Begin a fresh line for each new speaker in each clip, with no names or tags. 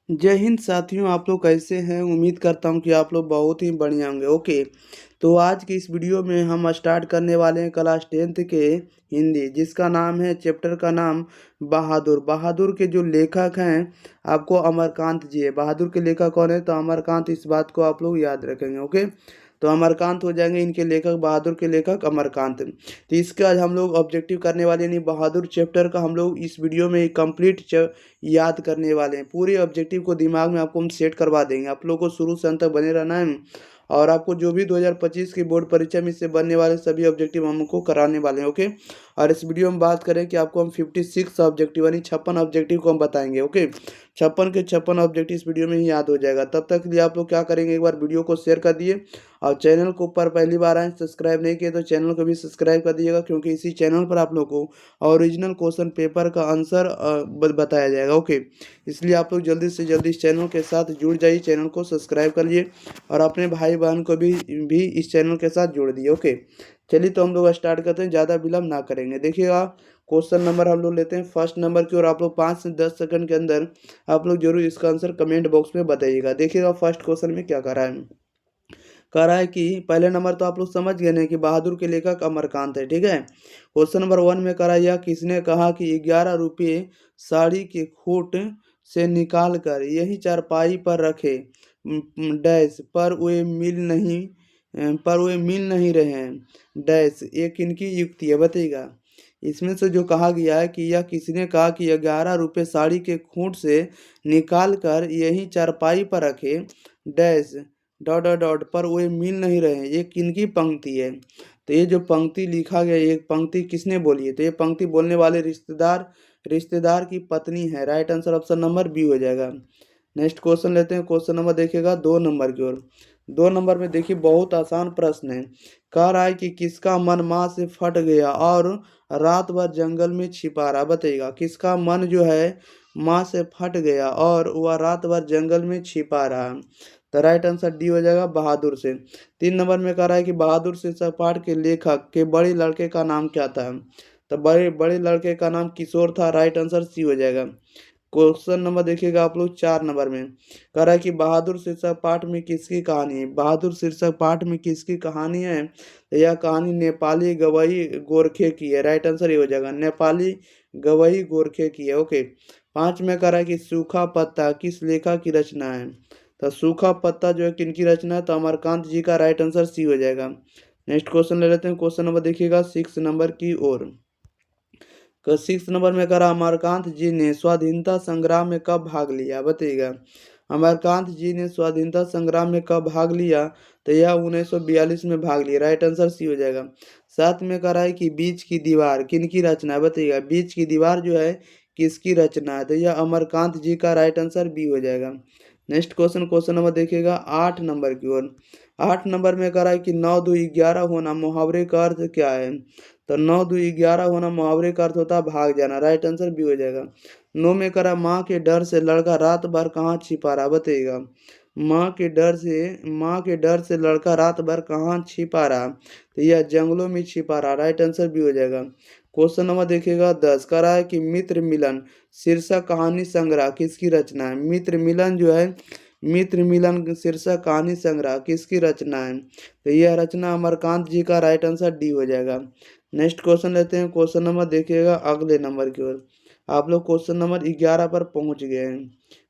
जय हिंद साथियों, आप लोग कैसे हैं? उम्मीद करता हूं कि आप लोग बहुत ही बढ़िया होंगे। ओके, तो आज की इस वीडियो में हम स्टार्ट करने वाले हैं क्लास 10th के हिंदी, जिसका नाम है, चैप्टर का नाम बहादुर। बहादुर के जो लेखक हैं आपको अमरकांत जी है। बहादुर के लेखक कौन है? तो अमरकांत। इस बात को आप लोग याद रखेंगे। ओके, तो अमरकांत हो जाएंगे इनके लेखक, बहादुर के लेखक अमरकांत। तो इसका आज हम लोग ऑब्जेक्टिव करने वाले, यानी बहादुर चैप्टर का हम लोग इस वीडियो में कंप्लीट याद करने वाले हैं। पूरे ऑब्जेक्टिव को दिमाग में आपको हम सेट करवा देंगे। आप लोगों को शुरू से अंत तक बने रहना है, और आपको जो भी 2025 की बोर्ड परीक्षा में इससे बनने वाले सभी ऑब्जेक्टिव हमको कराने वाले हैं। ओके, और इस वीडियो में बात करें कि आपको हम 56 ऑब्जेक्टिव यानी 56 ऑब्जेक्टिव को हम बताएंगे। ओके, 56 के 56 ऑब्जेक्टिव इस वीडियो में ही याद हो जाएगा। तब तक के लिए आप लोग क्या करेंगे, एक बार वीडियो को शेयर कर दिए, और चैनल को ऊपर पहली बार आए, सब्सक्राइब नहीं किए तो चैनल को भी सब्सक्राइब कर दीजिएगा, क्योंकि इसी चैनल पर आप लोग को ओरिजिनल क्वेश्चन पेपर का आंसर बताया जाएगा। ओके, इसलिए आप लोग जल्दी से जल्दी इस चैनल के साथ जुड़ जाइए, चैनल को सब्सक्राइब कर लीजिए, और अपने भाई बहन को भी इस चैनल के साथ जोड़ दिए। ओके, चलिए तो हम लोग स्टार्ट करते हैं, ज़्यादा विलम्ब ना करेंगे। देखिएगा, क्वेश्चन नंबर हम लोग लेते हैं फर्स्ट नंबर की, और आप लोग 5 से 10 सेकंड के अंदर आप लोग जरूर इसका आंसर कमेंट बॉक्स में बताइएगा। देखिएगा फर्स्ट क्वेश्चन में क्या कह रहा है। कह रहा है कि पहले नंबर तो आप लोग समझ गए ना कि बहादुर के लेखक अमरकांत है। ठीक है, क्वेश्चन नंबर 1 में कह रहा है, यह किसने कहा कि 11 रुपये साड़ी के खूट से निकाल कर यही चारपाई पर रखे, डैश पर वे मिल नहीं रहे हैं, डैश ये किनकी युक्ति है? बताइएगा। इसमें से जो कहा गया है कि यह किसने कहा कि 11 रुपये साड़ी के खूंट से निकाल कर यही चारपाई पर रखे, डैश डॉट डॉट डॉट पर वे मिल नहीं रहे हैं, ये किनकी पंक्ति है? तो ये जो पंक्ति लिखा गया, ये पंक्ति किसने बोली है? तो ये पंक्ति बोलने वाले रिश्तेदार की पत्नी है। Right answer option number B हो जाएगा। नेक्स्ट क्वेश्चन लेते हैं। क्वेश्चन नंबर देखिएगा 2 नंबर की ओर। 2 नंबर में देखिए, बहुत आसान प्रश्न है। कह रहा है कि किसका मन माँ से फट गया और रात भर जंगल में छिपा रहा? बताइएगा, किसका मन जो है माँ से फट गया और वह रात भर जंगल में छिपा रहा? तो राइट आंसर डी हो जाएगा, बहादुर से। 3 नंबर में कह रहा है कि बहादुर शीर्षक पाठ के लेखक के बड़े लड़के का नाम क्या था? तो बड़े बड़े लड़के का नाम किशोर था। राइट आंसर सी हो जाएगा। क्वेश्चन नंबर देखिएगा आप लोग 4 नंबर में, कह रहा है कि बहादुर शीर्षक पाठ में किसकी कहानी है? बहादुर शीर्षक पाठ में किसकी कहानी है? तो यह कहानी नेपाली गवई गोरखे की है। राइट आंसर ये हो जाएगा, नेपाली गवई गोरखे की है। ओके, 5 में कह रहा है कि सूखा पत्ता किस लेखक की रचना है? तो सूखा पत्ता जो है किनकी रचना है? तो अमरकांत जी का। राइट आंसर सी हो जाएगा। नेक्स्ट क्वेश्चन ले लेते हैं। क्वेश्चन नंबर देखिएगा 6 नंबर की ओर। 6 नंबर में कह रहा, अमरकांत जी ने स्वाधीनता संग्राम में कब भाग लिया? बताइएगा, अमरकांत जी ने स्वाधीनता संग्राम में कब भाग लिया? तो यह 1942 में भाग लिया। राइट आंसर सी हो जाएगा। 7 में कह रहा है कि बीच की दीवार किनकी रचना है? बताइएगा, बीच की दीवार जो है किसकी रचना है? तो यह अमरकांत जी का। राइट आंसर बी हो जाएगा। नेक्स्ट क्वेश्चन, क्वेश्चन नंबर देखिएगा 8 नंबर की ओर। 8 नंबर में कह रहा है कि 9 2 11 होना मुहावरे का अर्थ क्या है? तो 9 2 11 होना मुहावरे का अर्थ होता है भाग जाना। राइट आंसर बी हो जाएगा। 9 में करा, माँ के डर से लड़का रात भर कहाँ छिपा रहा? बताइएगा, माँ के डर से लड़का रात भर कहाँ छिपा रहा? तो यह जंगलों में छिपा रहा। राइट आंसर बी हो जाएगा। क्वेश्चन नंबर देखिएगा 10, कह रहा है कि मित्र मिलन शीर्षक कहानी संग्रह किसकी रचना है? मित्र मिलन जो है, मित्र मिलन शीर्षक कहानी संग्रह किसकी रचना है? तो यह रचना अमरकांत जी का। राइट आंसर डी हो जाएगा। नेक्स्ट क्वेश्चन लेते हैं। क्वेश्चन नंबर देखिएगा अगले नंबर की ओर। आप लोग क्वेश्चन नंबर 11 पर पहुंच गए हैं।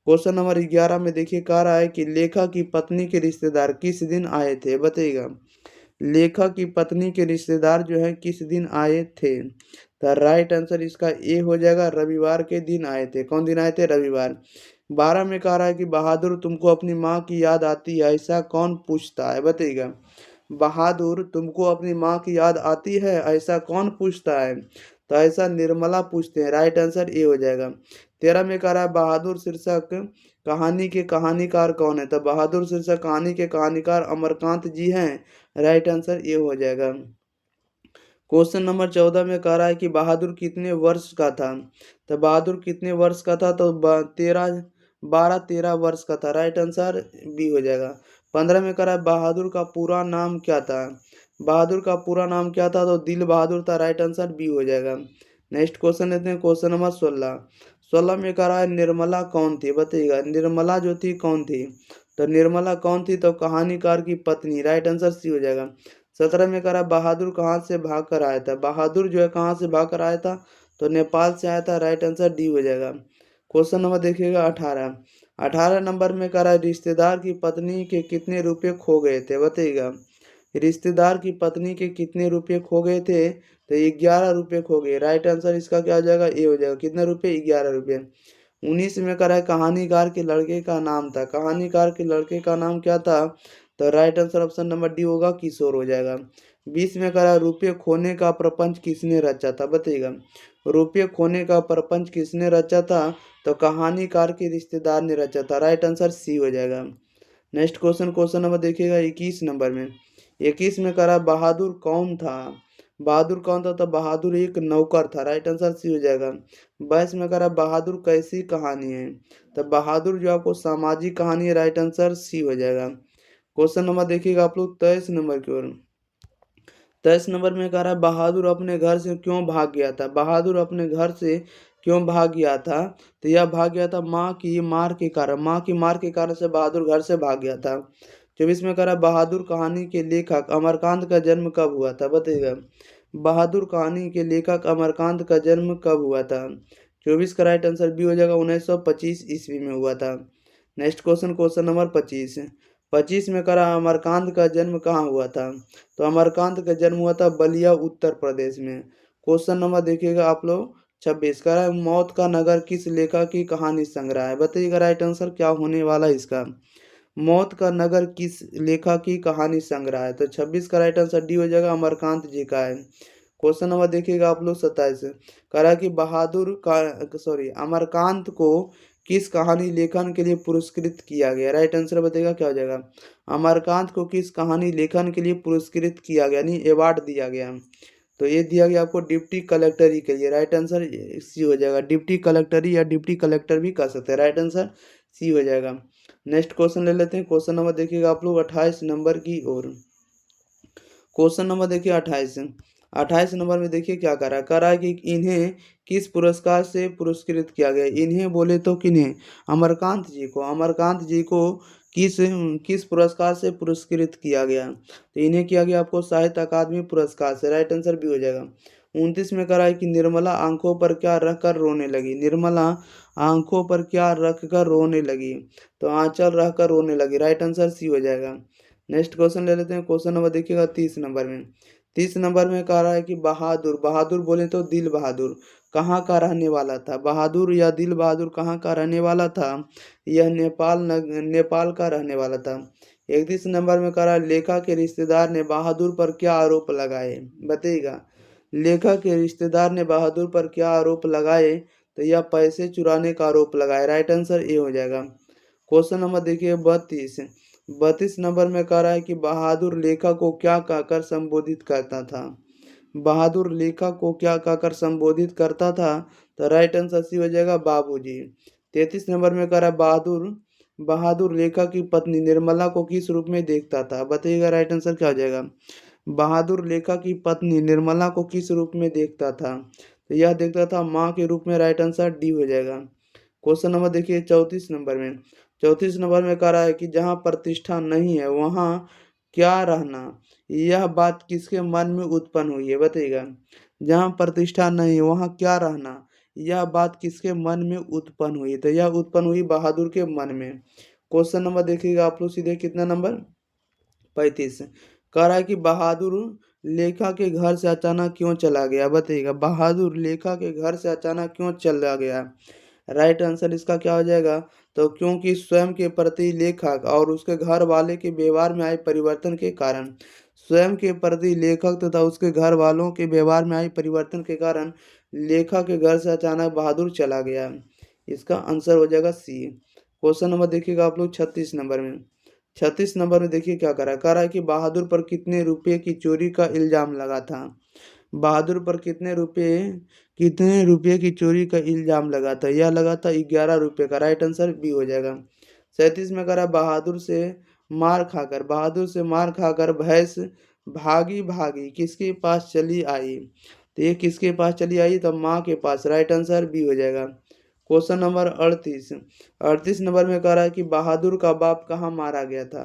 क्वेश्चन नंबर 11 में देखिए, कह रहा है कि लेखक की पत्नी के रिश्तेदार किस दिन आए थे? बताइएगा, लेखक की पत्नी के रिश्तेदार जो है किस दिन आए थे? तो राइट आंसर इसका ए हो जाएगा, रविवार के दिन आए थे। कौन दिन आए थे? रविवार। 12 में कह रहा है कि बहादुर तुमको अपनी माँ की याद आती है, ऐसा कौन पूछता है? बताइएगा, बहादुर तुमको अपनी माँ की याद आती है, ऐसा कौन पूछता है? तो ऐसा निर्मला पूछते हैं। राइट आंसर ए हो जाएगा। 13 में कह रहा है बहादुर शीर्षक कहानी के कहानीकार कौन है? तो बहादुर शीर्षक कहानी के कहानीकार अमरकांत जी हैं। राइट आंसर ए हो जाएगा। क्वेश्चन नंबर 14 में कह रहा है कि बहादुर कितने वर्ष का था? तो बहादुर कितने वर्ष का था? तो 13 वर्ष का था। राइट आंसर बी हो जाएगा। 15 में कह रहा है बहादुर का पूरा नाम क्या था? बहादुर का पूरा नाम क्या था? तो दिल बहादुर था। राइट आंसर बी हो जाएगा। नेक्स्ट क्वेश्चन लेते हैं। Question number 16। 16 में कह रहा है निर्मला कौन थी, बताइएगा निर्मला जो थी कौन थी। तो निर्मला कौन थी, तो कहानीकार की पत्नी, राइट आंसर सी हो जाएगा। 17 में कह रहा है बहादुर कहाँ से भाग कर आया था, बहादुर जो है कहाँ से भाग कर आया था, तो नेपाल से आया था, राइट आंसर डी हो जाएगा। क्वेश्चन नंबर देखिएगा 18। 18 नंबर में कह रहा है रिश्तेदार की पत्नी के कितने रुपये खो गए थे, बताइएगा रिश्तेदार की पत्नी के कितने रुपये खो गए थे, तो 11 रुपये खो गए, राइट आंसर इसका क्या हो जाएगा, ए हो जाएगा। कितने रुपये, 11 रुपये। 19 में कह रहा है कहानीकार के लड़के का नाम था, कहानीकार के लड़के का नाम क्या था, तो right answer option number D होगा, किशोर हो जाएगा। 20 में कह रहा है रुपये खोने का प्रपंच किसने रचा था, बताइएगा रुपये खोने का प्रपंच किसने रचा था, तो कहानीकार के रिश्तेदार ने रचा था, राइट आंसर सी हो जाएगा। नेक्स्ट क्वेश्चन, क्वेश्चन नंबर देखिएगा 21 नंबर में। 21 में कह रहा है बहादुर कौन था, बहादुर कौन था, तो बहादुर एक नौकर था, राइट आंसर सी हो जाएगा। 22 में कह रहा है बहादुर कैसी कहानी है, तो बहादुर जो आपको सामाजिक कहानी है, राइट आंसर सी हो जाएगा। क्वेश्चन नंबर देखिएगा आप लोग 23 नंबर की ओर। 23 नंबर में कह रहा है बहादुर अपने घर से क्यों भाग गया था, बहादुर अपने घर से क्यों भाग गया था, तो यह भाग गया था माँ की मार के कारण, माँ की मार के कारण से बहादुर घर से भाग गया था। 24 में कह रहा है बहादुर कहानी के लेखक अमरकांत का जन्म कब हुआ था, बताइएगा बहादुर कहानी के लेखक अमरकांत का जन्म कब हुआ था। 24 का राइट आंसर बी हो जाएगा, 1925 ईस्वी में हुआ था। Next question, question number 25। 25 में कह रहा है अमरकांत का जन्म कहाँ हुआ था, तो अमरकांत का जन्म हुआ था बलिया उत्तर प्रदेश में। क्वेश्चन नंबर देखिएगा आप लोग 26, कह रहा है मौत का नगर किस लेखक की कहानी संग्रह है, बताइएगा राइट आंसर क्या होने वाला है इसका। मौत का नगर किस लेखक की कहानी संग्रह है, तो 26 का राइट आंसर डी हो जाएगा, अमरकांत जी का है। क्वेश्चन नंबर देखिएगा आप लोग 27, कह रहा है कि बहादुर का सॉरी अमरकांत को किस कहानी लेखन के लिए पुरस्कृत किया गया, राइट आंसर बताइएगा क्या हो जाएगा। अमरकांत को किस कहानी लेखन के लिए पुरस्कृत किया गया, यानी अवार्ड दिया गया, तो ये दिया गया आपको डिप्टी कलेक्टरी के लिए, राइट आंसर सी हो जाएगा। डिप्टी कलेक्टरी या डिप्टी कलेक्टर भी कह सकते हैं, राइट आंसर सी हो जाएगा। नेक्स्ट क्वेश्चन ले लेते हैं, क्वेश्चन नंबर देखिएगा आप लोग 28 नंबर की ओर। क्वेश्चन नंबर देखिए 28। 28 नंबर में देखिए क्या कह रहा है कि इन्हें किस पुरस्कार से पुरस्कृत किया गया, इन्हें बोले तो किन्हें, अमरकांत जी को, अमरकांत जी को किस किस पुरस्कार से पुरस्कृत किया गया, तो इन्हें किया गया आपको साहित्य अकादमी पुरस्कार से, राइट आंसर भी हो जाएगा। 29 में कह रहा है कि निर्मला आंखों पर क्या रख कर रोने लगी, निर्मला आंखों पर क्या रख कर रोने लगी, तो आंचल रख कर रोने लगी, राइट आंसर सी हो जाएगा। नेक्स्ट क्वेश्चन ले लेते हैं, क्वेश्चन नंबर देखिएगा 30 नंबर में। 30 नंबर में कह रहा है कि बहादुर, बहादुर बोले तो दिल बहादुर कहाँ का रहने वाला था, बहादुर या दिल बहादुर कहाँ का रहने वाला था, यह नेपाल का रहने वाला था। 31 नंबर में कह रहा है लेखक के रिश्तेदार ने बहादुर पर क्या आरोप लगाए, बताइएगा लेखक के रिश्तेदार ने बहादुर पर क्या आरोप लगाए, तो यह पैसे चुराने का आरोप लगाए, राइट आंसर ए हो जाएगा। क्वेश्चन नंबर देखिए 32। 32 नंबर में कह रहा है कि बहादुर लेखक को क्या कहकर संबोधित करता था, बहादुर लेखक को क्या कहकर संबोधित करता था, तो राइट आंसर सी हो जाएगा, बाबूजी। 33 नंबर में कह रहा है बहादुर बहादुर लेखक की पत्नी निर्मला को किस रूप में देखता था, बताइएगा राइट आंसर क्या हो जाएगा। बहादुर लेखक की पत्नी निर्मला को किस रूप में देखता था, तो यह देखता था माँ के रूप में, राइट आंसर डी हो जाएगा। क्वेश्चन नंबर देखिए 34 नंबर में। 34 नंबर में कह रहा है कि जहाँ प्रतिष्ठा नहीं है वहाँ क्या रहना, यह बात किसके मन में उत्पन्न हुई है, बताइएगा जहाँ प्रतिष्ठा नहीं है वहाँ क्या रहना, यह बात किसके मन में उत्पन्न हुई, तो यह उत्पन्न हुई बहादुर के मन में। क्वेश्चन नंबर देखिएगा आप लोग सीधे कितना नंबर 35, कह रहा है कि बहादुर लेखा के घर से अचानक क्यों चला गया, बताइएगा बहादुर लेखा के घर से अचानक क्यों चला गया, राइट आंसर इसका क्या हो जाएगा, तो क्योंकि स्वयं के प्रति लेखक और उसके घर वाले के व्यवहार में आए परिवर्तन के कारण, स्वयं के प्रति लेखक तथा उसके घर वालों के व्यवहार में आए परिवर्तन के कारण लेखक के घर से अचानक बहादुर चला गया, इसका आंसर हो जाएगा सी। क्वेश्चन नंबर देखिएगा आप लोग 36 नंबर में। 36 नंबर में देखिए क्या कह रहा है कि बहादुर पर कितने रुपए की चोरी का इल्जाम लगा था, बहादुर पर कितने रुपए की चोरी का इल्जाम लगा था, यह लगा था 11 रुपये का, राइट आंसर बी हो जाएगा। 37 में कह रहा है बहादुर से मार खाकर भैंस भागी भागी किसके पास चली आई, तो ये किसके पास चली आई, तो माँ के पास, राइट आंसर बी हो जाएगा। क्वेश्चन नंबर 38 नंबर में कह रहा है कि बहादुर का बाप कहाँ मारा गया था।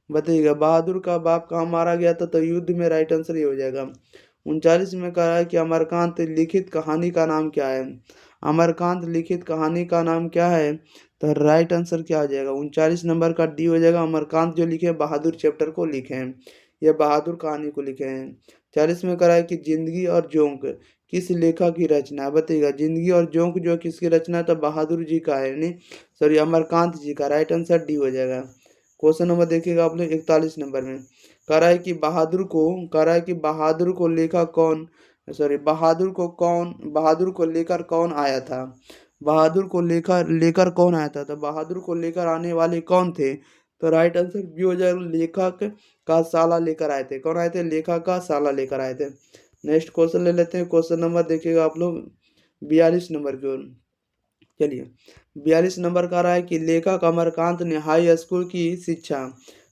बताइएगा बहादुर का बाप कहाँ मारा गया था, तो युद्ध में। राइट आंसर ये हो जाएगा। 39 में कह रहा है कि अमरकांत लिखित कहानी का नाम क्या है। अमरकांत लिखित कहानी का नाम क्या है, तो राइट आंसर क्या हो जाएगा। 39 नंबर का डी हो जाएगा। अमरकांत जो लिखे हैं बहादुर चैप्टर को लिखे हैं, या बहादुर कहानी को लिखे हैं। 40 में कह रहा है कि जिंदगी और जोंक किस लेखक की रचना है। बताइएगा जिंदगी और जोंक जो किसकी रचना है, तो बहादुर जी का है, नहीं सॉरी अमरकांत जी का। राइट आंसर डी हो जाएगा। क्वेश्चन नंबर देखिएगा आप लोग 41 नंबर में कह रहा है कि बहादुर को लेखक कौन, सॉरी बहादुर को लेकर कौन आया था। बहादुर को लेकर लेकर कौन आया था, तो बहादुर को लेकर आने वाले कौन थे, तो राइट आंसर बी हो जाएगा। लेखक का साला लेकर आए थे। कौन आए थे, लेखक का साला लेकर आए थे। नेक्स्ट क्वेश्चन ले लेते हैं। क्वेश्चन नंबर देखिएगा आप लोग 42 नंबर की ओर। चलिए 42 नंबर का रहा है कि लेखक अमरकांत ने हाई स्कूल की शिक्षा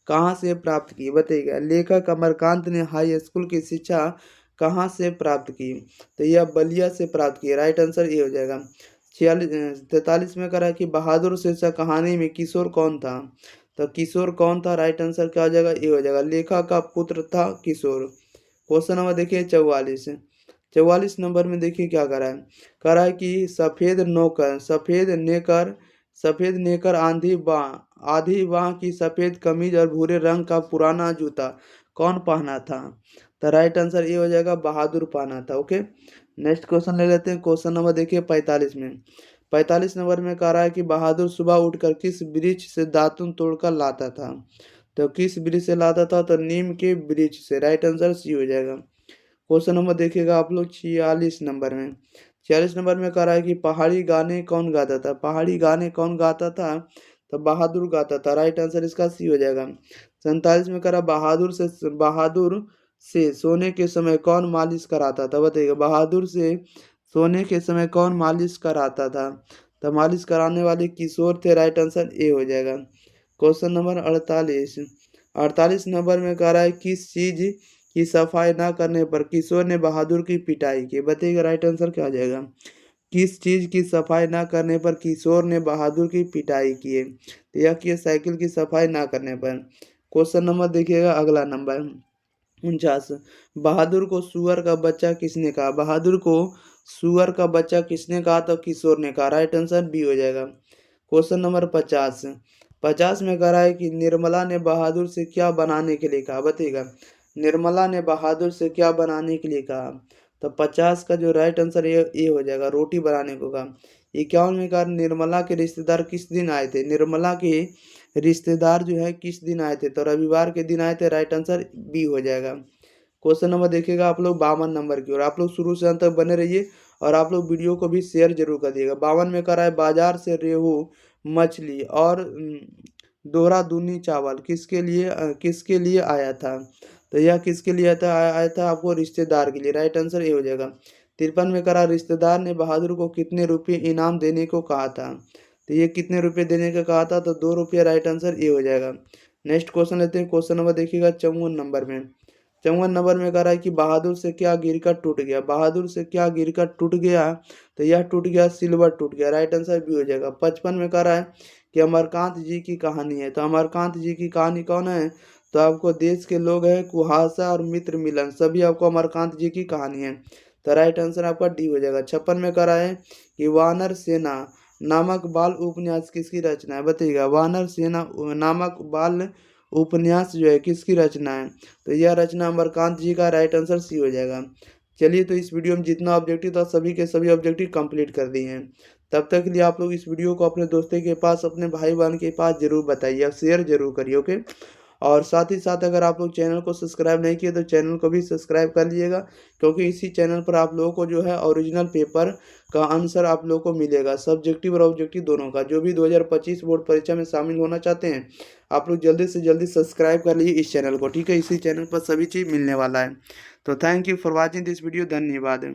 कहाँ से प्राप्त की। बताइएगा लेखक अमरकांत ने हाई स्कूल की शिक्षा कहाँ से प्राप्त की, तो यह बलिया से प्राप्त की। राइट आंसर ये हो जाएगा। 43 में करा है कि बहादुर शीर्षक कहानी में किशोर कौन था, तो किशोर कौन था। राइट आंसर क्या हो जाएगा, ये हो जाएगा। लेखक का पुत्र था किशोर। क्वेश्चन नंबर देखिए 44 नंबर में देखिए क्या करा है कि सफेद नेकर आधी बाह की सफेद कमीज और भूरे रंग का पुराना जूता कौन पहना था, तो राइट आंसर ये हो जाएगा बहादुर पहना था। ओके नेक्स्ट क्वेश्चन ले लेते हैं। क्वेश्चन नंबर देखिए 45 नंबर में कह रहा है कि बहादुर सुबह उठकर किस वृक्ष से दातुन तोड़कर लाता था, तो किस वृक्ष से लाता था, तो नीम के वृक्ष से। राइट आंसर सी हो जाएगा। क्वेश्चन नंबर देखिएगा आप लोग 46 नंबर में। 46 नंबर में कह रहा है कि पहाड़ी गाने कौन गाता था। पहाड़ी गाने कौन गाता था, तो बहादुर गाता था। राइट आंसर इसका सी हो जाएगा। 47 में कह रहा बहादुर से सोने के समय कौन मालिश कराता था। बताइएगा बहादुर से सोने के समय कौन मालिश कराता था, तो मालिश कराने वाले किशोर थे। राइट आंसर ए हो जाएगा। क्वेश्चन नंबर 48 नंबर में कह रहा है किस चीज की सफाई ना करने पर किशोर ने बहादुर की पिटाई की। बताइएगा राइट आंसर क्या हो जाएगा। किस चीज की सफाई ना करने पर किशोर ने बहादुर की पिटाई की है, तो यह कि साइकिल की सफाई ना करने पर। क्वेश्चन नंबर देखिएगा अगला नंबर 49। बहादुर को सुअर का बच्चा किसने कहा। बहादुर को सुअर का बच्चा किसने कहा, तो किशोर ने कहा। राइट आंसर बी हो जाएगा। क्वेश्चन नंबर 50 में कह रहा है कि निर्मला ने बहादुर से क्या बनाने के लिए कहा। बताइएगा निर्मला ने बहादुर से क्या बनाने के लिए कहा, तो 50 का जो राइट आंसर ये हो जाएगा, रोटी बनाने को कहा। 51 में कहा निर्मला के रिश्तेदार किस दिन आए थे। निर्मला के रिश्तेदार जो है किस दिन आए थे, तो रविवार के दिन आए थे। राइट आंसर बी हो जाएगा। क्वेश्चन नंबर देखिएगा आप लोग 52 नंबर की, और आप लोग शुरू से अंत तक बने रहिए, और आप लोग वीडियो को भी शेयर जरूर कर दिएगा। 52 में कह रहा है बाजार से रेहू मछली और दोहरा दूनी चावल किसके लिए आया था, तो यह किसके लिए आया था आपको रिश्तेदार के लिए। राइट आंसर ये हो जाएगा। 53 में करा रिश्तेदार ने बहादुर को कितने रुपये इनाम देने को कहा था, तो ये कितने रुपये देने का कहा था, तो 2 रुपये। राइट आंसर ये हो जाएगा। नेक्स्ट क्वेश्चन लेते हैं। क्वेश्चन नंबर देखिएगा 54 नंबर में कह रहा है कि बहादुर से क्या गिरकर टूट गया। बहादुर से क्या गिरकर टूट गया, तो यह टूट गया सिल्वर टूट गया। राइट आंसर भी हो जाएगा। 55 में कह रहा है कि अमरकांत जी की कहानी है, तो अमरकांत जी की कहानी कौन है, तो आपको देश के लोग हैं कुहासा और मित्र मिलन, सभी आपको अमरकांत जी की कहानी है। तो राइट आंसर आपका डी हो जाएगा। 56 में कह रहा है कि वानर सेना नामक बाल उपन्यास किसकी रचना है। बताइएगा वानर सेना नामक बाल उपन्यास जो है किसकी रचना है, तो यह रचना अमरकांत जी का। राइट आंसर सी हो जाएगा। चलिए तो इस वीडियो में जितना ऑब्जेक्टिव था सभी के सभी ऑब्जेक्टिव कंप्लीट कर दिए हैं। तब तक के लिए आप लोग इस वीडियो को अपने दोस्तों के पास, अपने भाई बहन के पास जरूर बताइए और शेयर जरूर करिए। ओके, और साथ ही साथ अगर आप लोग चैनल को सब्सक्राइब नहीं किए तो चैनल को भी सब्सक्राइब कर लीजिएगा, क्योंकि इसी चैनल पर आप लोगों को जो है ओरिजिनल पेपर का आंसर आप लोगों को मिलेगा, सब्जेक्टिव और ऑब्जेक्टिव दोनों का। जो भी 2025 बोर्ड परीक्षा में शामिल होना चाहते हैं आप लोग जल्दी से जल्दी सब्सक्राइब कर लीजिए इस चैनल को, ठीक है। इसी चैनल पर सभी चीज़ मिलने वाला है। तो thank you for watching this video, धन्यवाद।